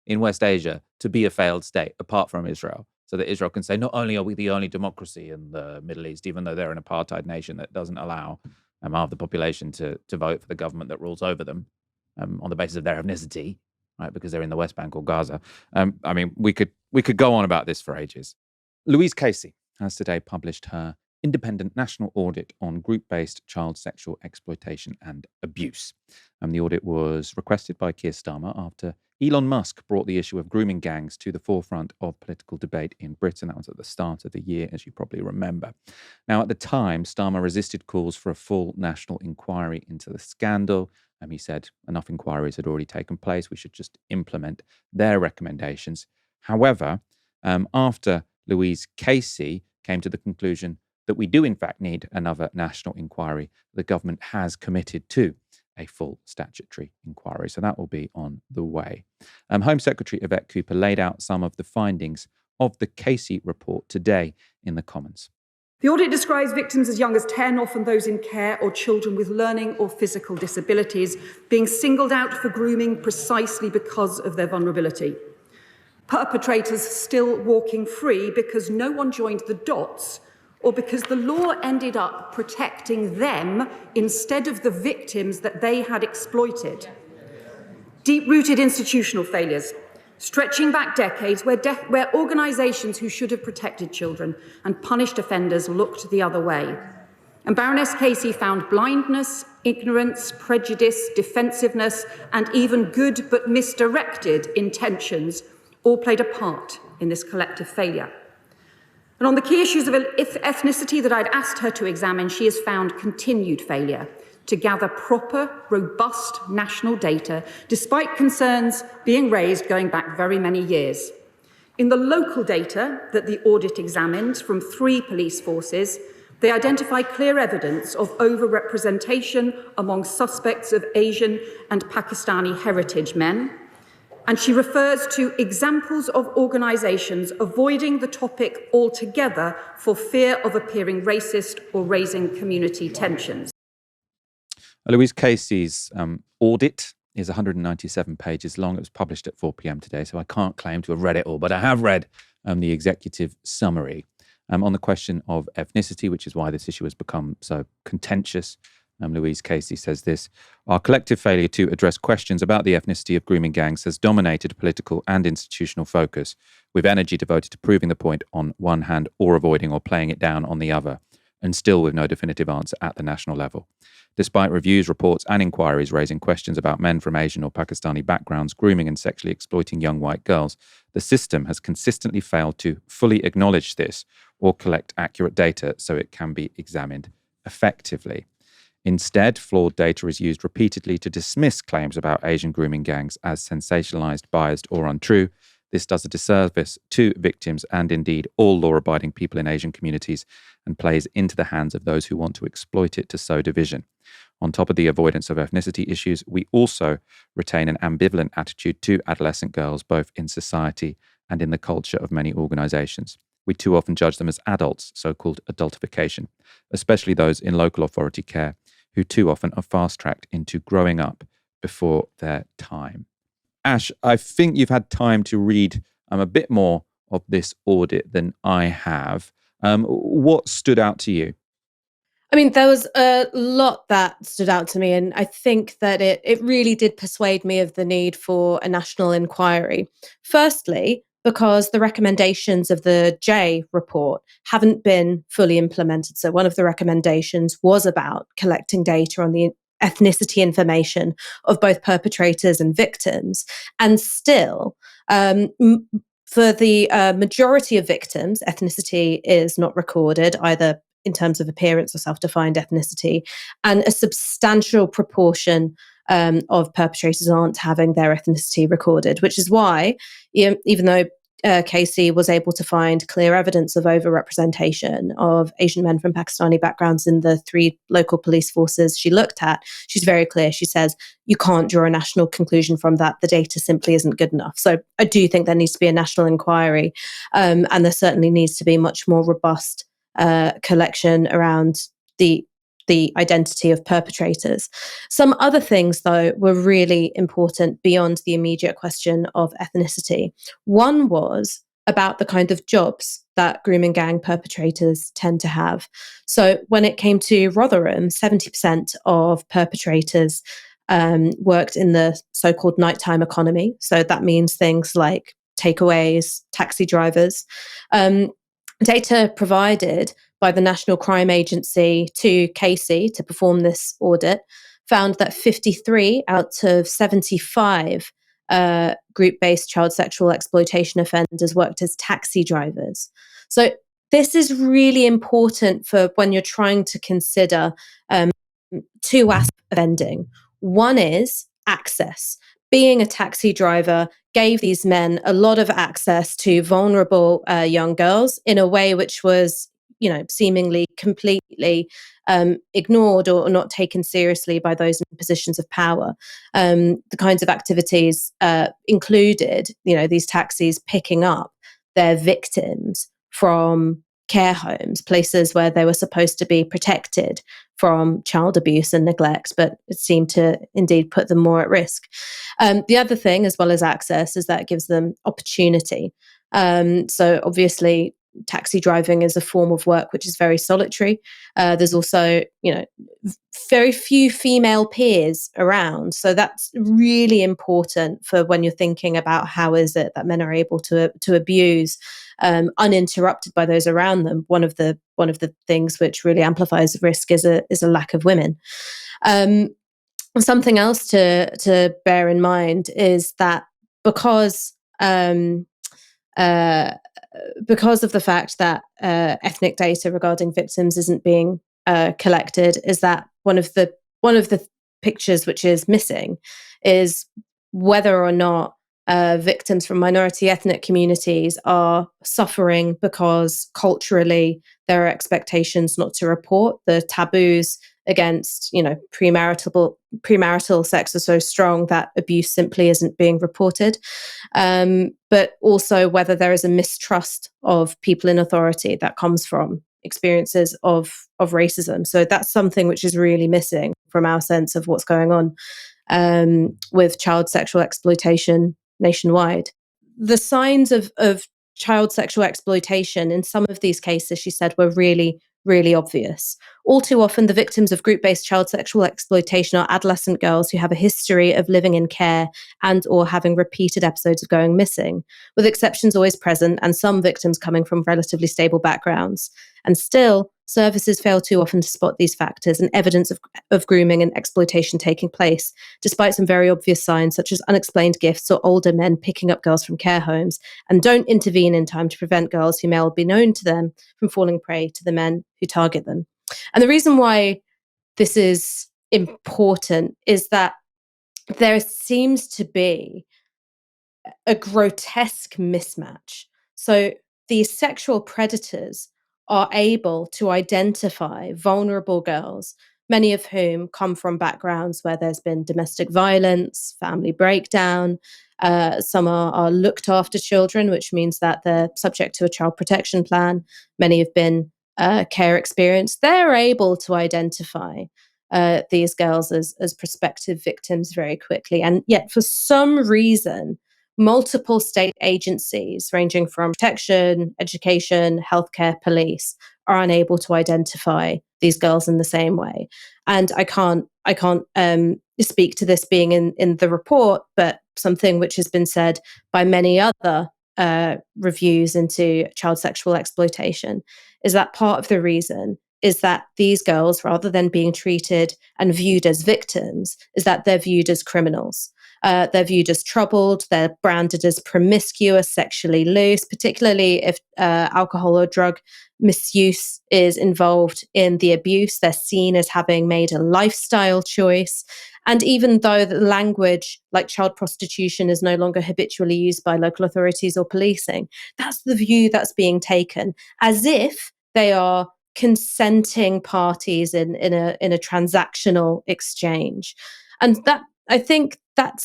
in West Asia to be a failed state, apart from Israel, so that Israel can say, not only are we the only democracy in the Middle East, even though they're an apartheid nation that doesn't allow half of the population to vote for the government that rules over them on the basis of their ethnicity, right? Because they're in the West Bank or Gaza. I mean, we could go on about this for ages. Louise Casey has today published her independent national audit on group-based child sexual exploitation and abuse. The audit was requested by Keir Starmer after Elon Musk brought the issue of grooming gangs to the forefront of political debate in Britain. That was at the start of the year, as you probably remember. Now, at the time, Starmer resisted calls for a full national inquiry into the scandal. He said enough inquiries had already taken place. We should just implement their recommendations. However, after Louise Casey came to the conclusion that we do in fact need another national inquiry, the government has committed to a full statutory inquiry. So that will be on the way. Home Secretary Yvette Cooper laid out some of the findings of the Casey report today in the Commons. The audit describes victims as young as 10, often those in care, or children with learning or physical disabilities, being singled out for grooming precisely because of their vulnerability. Perpetrators still walking free because no one joined the dots, or because the law ended up protecting them instead of the victims that they had exploited. Deep-rooted institutional failures, stretching back decades where organisations who should have protected children and punished offenders looked the other way. And Baroness Casey found blindness, ignorance, prejudice, defensiveness, and even good but misdirected intentions all played a part in this collective failure. And on the key issues of ethnicity that I'd asked her to examine, she has found continued failure to gather proper, robust national data, despite concerns being raised going back very many years. In the local data that the audit examined from 3 police forces, they identify clear evidence of overrepresentation among suspects of Asian and Pakistani heritage men. And she refers to examples of organisations avoiding the topic altogether for fear of appearing racist or raising community tensions. Louise Casey's audit is 197 pages long. It was published at 4 p.m. today, so I can't claim to have read it all, but I have read the executive summary on the question of ethnicity, which is why this issue has become so contentious. Louise Casey says this: our collective failure to address questions about the ethnicity of grooming gangs has dominated political and institutional focus, with energy devoted to proving the point on one hand or avoiding or playing it down on the other, and still with no definitive answer at the national level. Despite reviews, reports and inquiries raising questions about men from Asian or Pakistani backgrounds grooming and sexually exploiting young white girls, the system has consistently failed to fully acknowledge this or collect accurate data so it can be examined effectively. Instead, flawed data is used repeatedly to dismiss claims about Asian grooming gangs as sensationalized, biased, or untrue, This does a disservice to victims and indeed all law-abiding people in Asian communities and plays into the hands of those who want to exploit it to sow division. On top of the avoidance of ethnicity issues, we also retain an ambivalent attitude to adolescent girls, both in society and in the culture of many organisations. We too often judge them as adults, so-called adultification, especially those in local authority care, who too often are fast-tracked into growing up before their time. Ash, I think you've had time to read a bit more of this audit than I have. What stood out to you? I mean, there was a lot that stood out to me, and I think that it really did persuade me of the need for a national inquiry. Firstly, because the recommendations of the J report haven't been fully implemented. So one of the recommendations was about collecting data on the ethnicity information of both perpetrators and victims. And still, for the majority of victims, ethnicity is not recorded, either in terms of appearance or self-defined ethnicity, and a substantial proportion of perpetrators aren't having their ethnicity recorded, which is why, even though Casey was able to find clear evidence of overrepresentation of Asian men from Pakistani backgrounds in the 3 local police forces she looked at, she's very clear. She says, you can't draw a national conclusion from that. The data simply isn't good enough. So I do think there needs to be a national inquiry, and there certainly needs to be much more robust collection around the identity of perpetrators. Some other things, though, were really important beyond the immediate question of ethnicity. One was about the kind of jobs that grooming gang perpetrators tend to have. So when it came to Rotherham, 70% of perpetrators worked in the so-called nighttime economy. So that means things like takeaways, taxi drivers. Data provided by the National Crime Agency to Casey to perform this audit found that 53 out of 75 group-based child sexual exploitation offenders worked as taxi drivers. So this is really important for when you're trying to consider 2 aspects of offending. One is access. Being a taxi driver gave these men a lot of access to vulnerable young girls in a way which was, seemingly completely ignored or not taken seriously by those in positions of power. The kinds of activities included, these taxis picking up their victims from care homes, places where they were supposed to be protected from child abuse and neglect, but it seemed to indeed put them more at risk. The other thing, as well as access, is that it gives them opportunity. So obviously, taxi driving is a form of work which is very solitary. There's also, very few female peers around. So that's really important for when you're thinking about how is it that men are able to abuse uninterrupted by those around them. One of the things which really amplifies the risk is a lack of women. Something else to bear in mind is that because of the fact that ethnic data regarding victims isn't being collected, is that one of the pictures which is missing is whether or not victims from minority ethnic communities are suffering because culturally there are expectations not to report. The taboos against, premarital sex are so strong that abuse simply isn't being reported. But also whether there is a mistrust of people in authority that comes from experiences of racism. So that's something which is really missing from our sense of what's going on with child sexual exploitation nationwide. The signs of child sexual exploitation in some of these cases, she said, were really, really obvious. All too often, the victims of group-based child sexual exploitation are adolescent girls who have a history of living in care and or having repeated episodes of going missing, with exceptions always present and some victims coming from relatively stable backgrounds. And still, services fail too often to spot these factors and evidence of grooming and exploitation taking place, despite some very obvious signs such as unexplained gifts or older men picking up girls from care homes, and don't intervene in time to prevent girls who may well be known to them from falling prey to the men who target them. And the reason why this is important is that there seems to be a grotesque mismatch. So these sexual predators are able to identify vulnerable girls, many of whom come from backgrounds where there's been domestic violence, family breakdown. Some are looked after children, which means that they're subject to a child protection plan. Many have been care experienced. They're able to identify these girls as prospective victims very quickly. And yet, for some reason, multiple state agencies, ranging from protection, education, healthcare, police, are unable to identify these girls in the same way. And I can't speak to this being in the report, but something which has been said by many other reviews into child sexual exploitation is that part of the reason is that these girls, rather than being treated and viewed as victims, is that they're viewed as criminals. They're viewed as troubled. They're branded as promiscuous, sexually loose, particularly if alcohol or drug misuse is involved in the abuse. They're seen as having made a lifestyle choice. And even though the language like child prostitution is no longer habitually used by local authorities or policing, that's the view that's being taken, as if they are consenting parties in a transactional exchange. And that, I think, that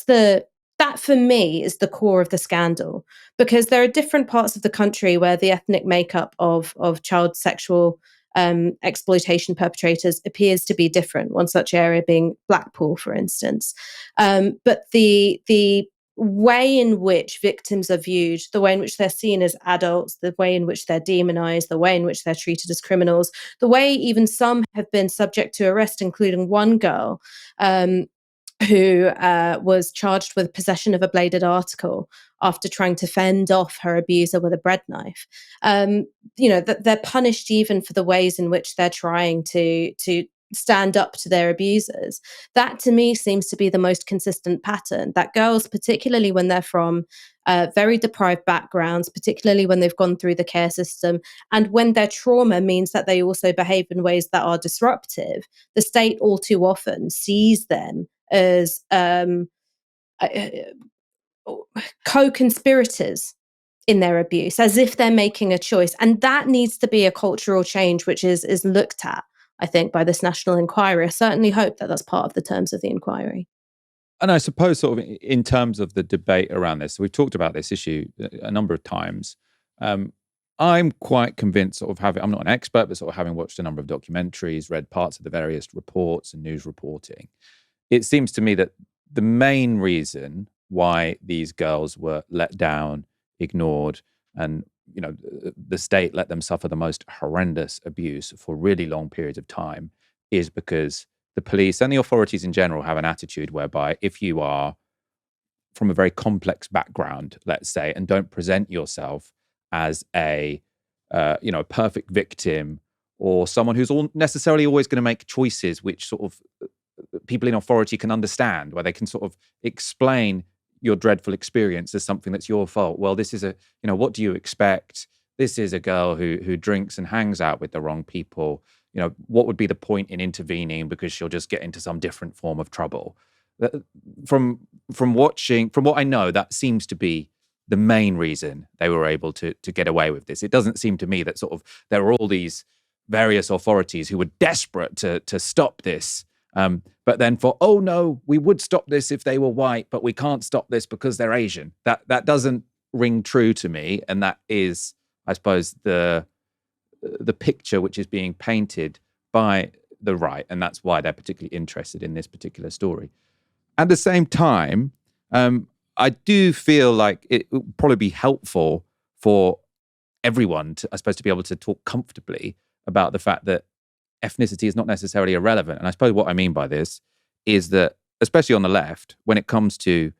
for me is the core of the scandal, because there are different parts of the country where the ethnic makeup of child sexual exploitation perpetrators appears to be different. One such area being Blackpool, for instance. But the way in which victims are viewed, the way in which they're seen as adults, the way in which they're demonized, the way in which they're treated as criminals, the way even some have been subject to arrest, including one girl who was charged with possession of a bladed article after trying to fend off her abuser with a bread knife. They're punished even for the ways in which they're trying to stand up to their abusers. That, to me, seems to be the most consistent pattern, that girls, particularly when they're from very deprived backgrounds, particularly when they've gone through the care system, and when their trauma means that they also behave in ways that are disruptive, the state all too often sees them as co-conspirators in their abuse, as if they're making a choice. And that needs to be a cultural change, which is looked at, I think, by this national inquiry. I certainly hope that that's part of the terms of the inquiry. And I suppose sort of in terms of the debate around this, we've talked about this issue a number of times. I'm quite convinced I'm not an expert, but sort of having watched a number of documentaries, read parts of the various reports and news reporting, it seems to me that the main reason why these girls were let down, ignored, and the state let them suffer the most horrendous abuse for really long periods of time is because the police and the authorities in general have an attitude whereby if you are from a very complex background, let's say, and don't present yourself as a perfect victim or someone who's necessarily always going to make choices which sort of people in authority can understand, where they can sort of explain your dreadful experience as something that's your fault. Well, this is what do you expect? This is a girl who drinks and hangs out with the wrong people. What would be the point in intervening because she'll just get into some different form of trouble? From what I know, that seems to be the main reason they were able to get away with this. It doesn't seem to me that sort of there were all these various authorities who were desperate to stop this. But then oh no, we would stop this if they were white, but we can't stop this because they're Asian. That doesn't ring true to me. And that is, I suppose, the picture which is being painted by the right. And that's why they're particularly interested in this particular story. At the same time, I do feel like it would probably be helpful for everyone to, I suppose, to be able to talk comfortably about the fact that ethnicity is not necessarily irrelevant. And I suppose what I mean by this is that, especially on the left, when it comes to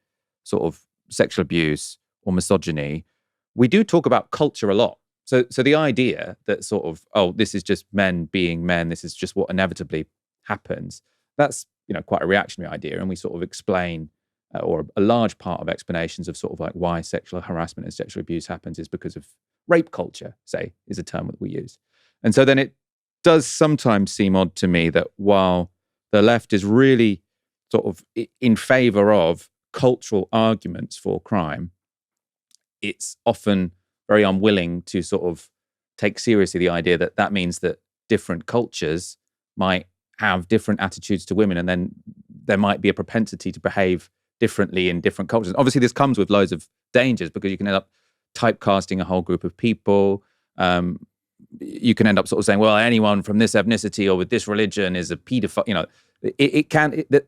sort of sexual abuse or misogyny, we do talk about culture a lot. So the idea that sort of, this is just men being men, this is just what inevitably happens, that's, quite a reactionary idea. And we sort of explain, or a large part of explanations of sort of like why sexual harassment and sexual abuse happens is because of rape culture, say, is a term that we use. And so then it does sometimes seem odd to me that while the left is really sort of in favor of cultural arguments for crime, it's often very unwilling to sort of take seriously the idea that that means that different cultures might have different attitudes to women, and then there might be a propensity to behave differently in different cultures. Obviously, this comes with loads of dangers because you can end up typecasting a whole group of people. You can end up sort of saying, well, anyone from this ethnicity or with this religion is a paedophile. You know,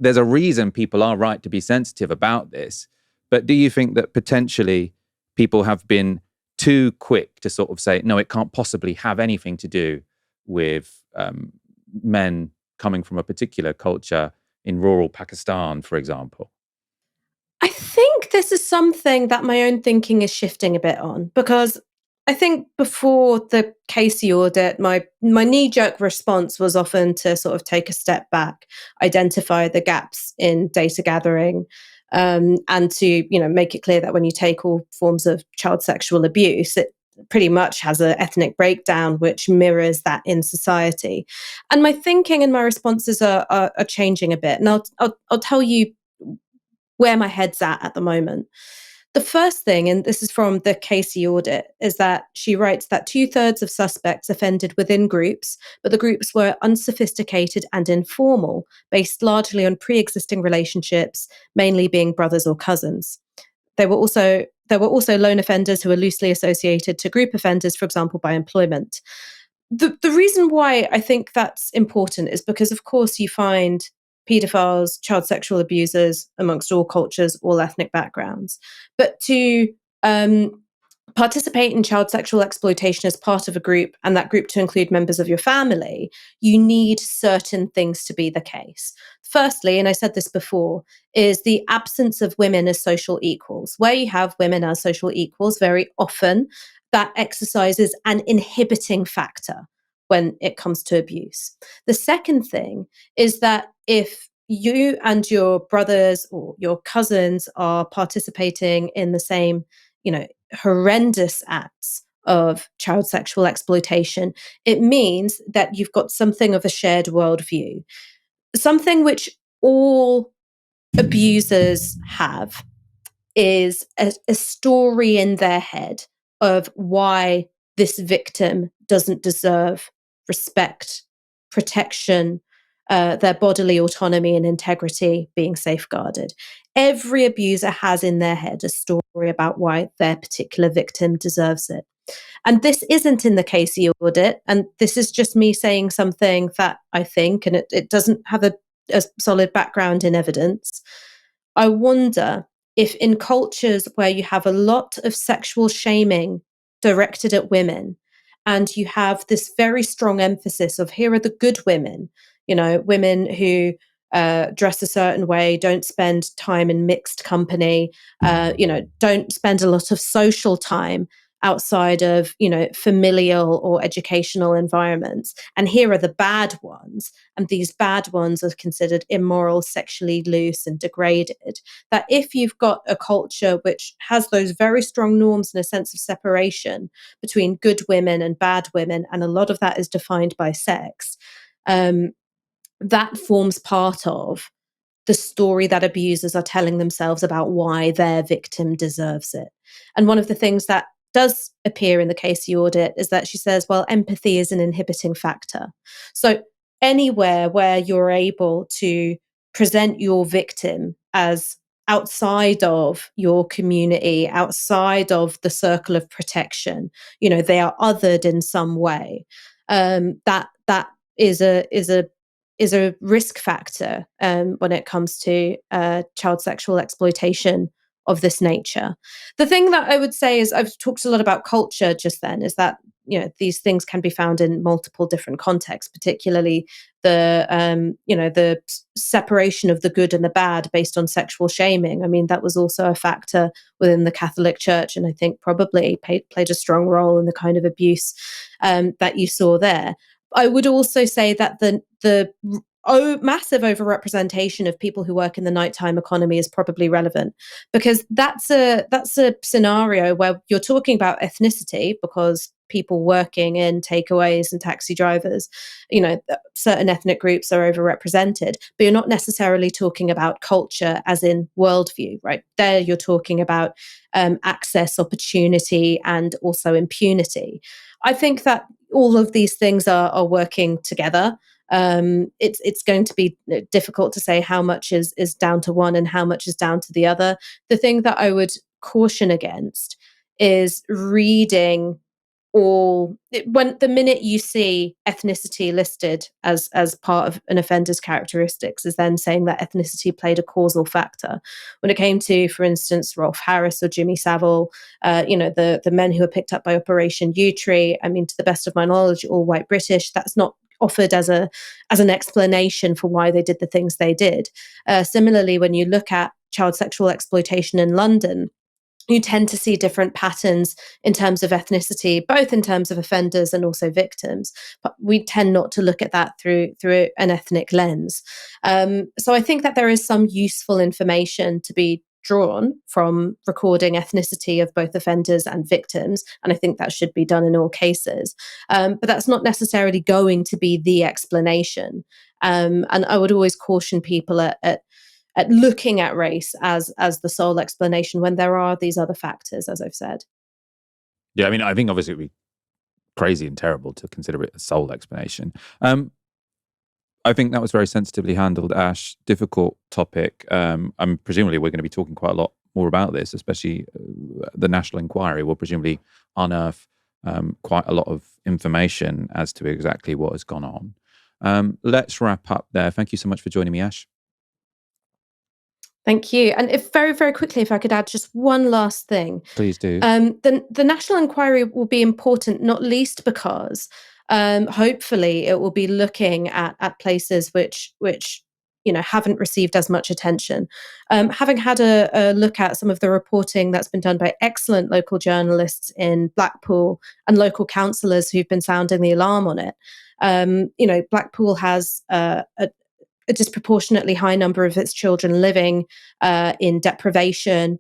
there's a reason people are right to be sensitive about this. But do you think that potentially people have been too quick to sort of say, no, it can't possibly have anything to do with men coming from a particular culture in rural Pakistan, for example? I think this is something that my own thinking is shifting a bit on, because I think before the Casey audit, my knee-jerk response was often to sort of take a step back, identify the gaps in data gathering, and to make it clear that when you take all forms of child sexual abuse, it pretty much has an ethnic breakdown which mirrors that in society. And my thinking and my responses are changing a bit. And I'll tell you where my head's at the moment. The first thing, and this is from the Casey audit, is that she writes that 2/3 of suspects offended within groups, but the groups were unsophisticated and informal, based largely on pre-existing relationships, mainly being brothers or cousins. There were also lone offenders who were loosely associated to group offenders, for example, by employment. The reason why I think that's important is because, of course, you find paedophiles, child sexual abusers amongst all cultures, all ethnic backgrounds. But to participate in child sexual exploitation as part of a group, and that group to include members of your family, you need certain things to be the case. Firstly, and I said this before, is the absence of women as social equals. Where you have women as social equals, very often that exercises an inhibiting factor when it comes to abuse. The second thing is that if you and your brothers or your cousins are participating in the same, horrendous acts of child sexual exploitation, it means that you've got something of a shared worldview, something which all abusers have is a story in their head of why this victim doesn't deserve respect, protection, their bodily autonomy and integrity being safeguarded. Every abuser has in their head a story about why their particular victim deserves it. And this isn't in the Casey audit, and this is just me saying something that I think, and it doesn't have a solid background in evidence. I wonder if in cultures where you have a lot of sexual shaming directed at women, and you have this very strong emphasis of here are the good women, women who dress a certain way, don't spend time in mixed company, don't spend a lot of social time outside of, familial or educational environments. And here are the bad ones. And these bad ones are considered immoral, sexually loose and degraded. That if you've got a culture which has those very strong norms and a sense of separation between good women and bad women, and a lot of that is defined by sex, that forms part of the story that abusers are telling themselves about why their victim deserves it. And one of the things that does appear in the Casey audit is that she says, well, empathy is an inhibiting factor. So anywhere where you're able to present your victim as outside of your community, outside of the circle of protection, they are othered in some way, that is a risk factor when it comes to child sexual exploitation of this nature. The thing that I would say is, I've talked a lot about culture just then, is that these things can be found in multiple different contexts, particularly the separation of the good and the bad based on sexual shaming. I mean, that was also a factor within the Catholic Church, and I think probably played a strong role in the kind of abuse that you saw there. I would also say that the massive overrepresentation of people who work in the nighttime economy is probably relevant, because that's a scenario where you're talking about ethnicity, because people working in takeaways and taxi drivers. Certain ethnic groups are overrepresented, but you're not necessarily talking about culture as in worldview, right? There you're talking about access, opportunity, and also impunity. I think that all of these things are working together. It's going to be difficult to say how much is down to one and how much is down to the other. The thing that I would caution against is reading when the minute you see ethnicity listed as part of an offender's characteristics, is then saying that ethnicity played a causal factor. When it came to, for instance, Rolf Harris or Jimmy Savile, the men who were picked up by Operation Yewtree, I mean, to the best of my knowledge, all white British. That's not offered as an explanation for why they did the things they did. Similarly, when you look at child sexual exploitation in London, you tend to see different patterns in terms of ethnicity, both in terms of offenders and also victims. But we tend not to look at that through an ethnic lens. So I think that there is some useful information to be drawn from recording ethnicity of both offenders and victims, and I think that should be done in all cases. But that's not necessarily going to be the explanation. And I would always caution people at looking at race as the sole explanation when there are these other factors, as I've said. Yeah, I mean, I think obviously it would be crazy and terrible to consider it a sole explanation. I think that was very sensitively handled, Ash. Difficult topic. Presumably we're going to be talking quite a lot more about this, especially the National Inquiry will presumably unearth quite a lot of information as to exactly what has gone on. Let's wrap up there. Thank you so much for joining me, Ash. Thank you. And if very, very quickly, if I could add just one last thing. Please do. The National Inquiry will be important, not least because hopefully it will be looking at places which haven't received as much attention. Having had a look at some of the reporting that's been done by excellent local journalists in Blackpool and local councillors who've been sounding the alarm on it, Blackpool has a disproportionately high number of its children living in deprivation,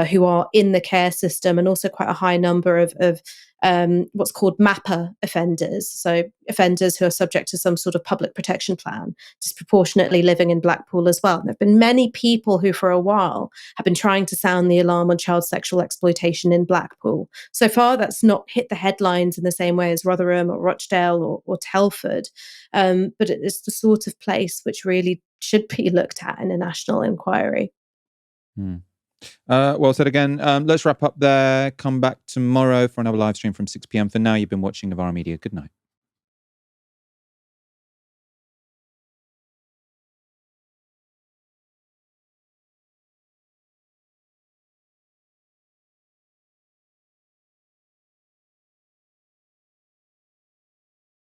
who are in the care system, and also quite a high number of what's called MAPA offenders, so offenders who are subject to some sort of public protection plan, disproportionately living in Blackpool as well. And there have been many people who for a while have been trying to sound the alarm on child sexual exploitation in Blackpool. So far, that's not hit the headlines in the same way as Rotherham or Rochdale or Telford, but it is the sort of place which really should be looked at in a national inquiry. Well said again. Let's wrap up there. Come back tomorrow for another live stream from 6 p.m. For now, you've been watching Novara Media. Good night.